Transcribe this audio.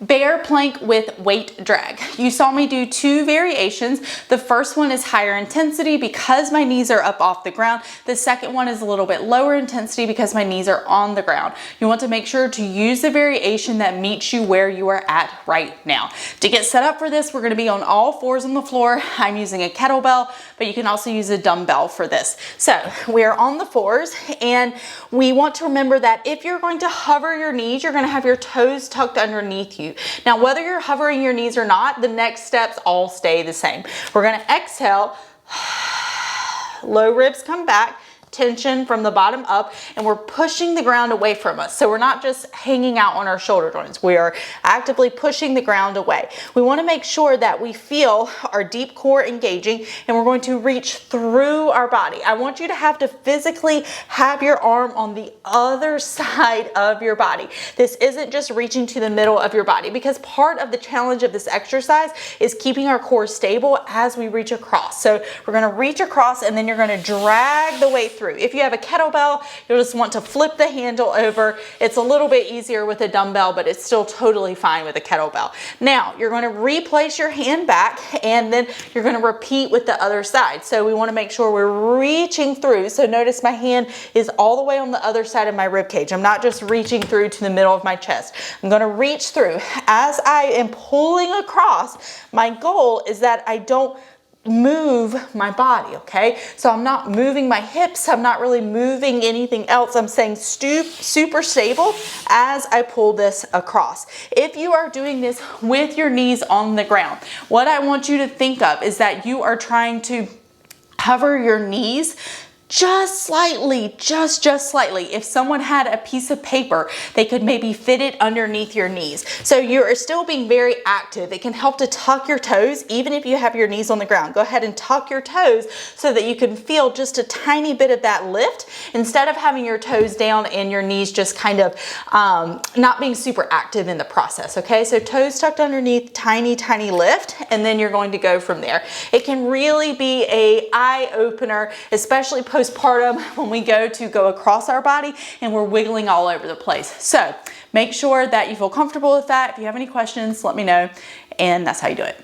Bear plank with weight drag. You saw me do two variations. The first one is higher intensity because my knees are up off the ground. The second one is a little bit lower intensity because my knees are on the ground. You want to make sure to use the variation that meets you where you are at right now. To get set up for this, we're going to be on all fours on the floor. I'm using a kettlebell, but you can also use a dumbbell for this. So we are on the fours, and we want to remember that if you're going to hover your knees, you're going to have your toes tucked underneath you. Now, whether you're hovering your knees or not, the next steps all stay the same. We're going to exhale, low ribs come back, tension from the bottom up, and we're pushing the ground away from us. So we're not just hanging out on our shoulder joints. We are actively pushing the ground away. We want to make sure that we feel our deep core engaging, and we're going to reach through our body. I want you to have to physically have your arm on the other side of your body. This isn't just reaching to the middle of your body, because part of the challenge of this exercise is keeping our core stable as we reach across. So we're going to reach across, and then you're going to drag the weight through. If you have a kettlebell, you'll just want to flip the handle over. It's a little bit easier with a dumbbell, but it's still totally fine with a kettlebell. Now, you're going to replace your hand back, and then you're going to repeat with the other side. So we want to make sure we're reaching through. So notice my hand is all the way on the other side of my rib cage. I'm not just reaching through to the middle of my chest. I'm going to reach through. As I am pulling across, my goal is that I don't move my body, okay? So I'm not moving my hips, I'm not really moving anything else. I'm staying super stable as I pull this across. If you are doing this with your knees on the ground, what I want you to think of is that you are trying to hover your knees just slightly, just slightly. If someone had a piece of paper, they could maybe fit it underneath your knees. So you're still being very active. It can help to tuck your toes, even if you have your knees on the ground. Go ahead and tuck your toes so that you can feel just a tiny bit of that lift instead of having your toes down and your knees just kind of not being super active in the process, okay? So toes tucked underneath, tiny lift, and then you're going to go from there. It can really be an eye opener, especially postpartum, when we go across our body and we're wiggling all over the place. So make sure that you feel comfortable with that. If you have any questions, let me know, and that's how you do it.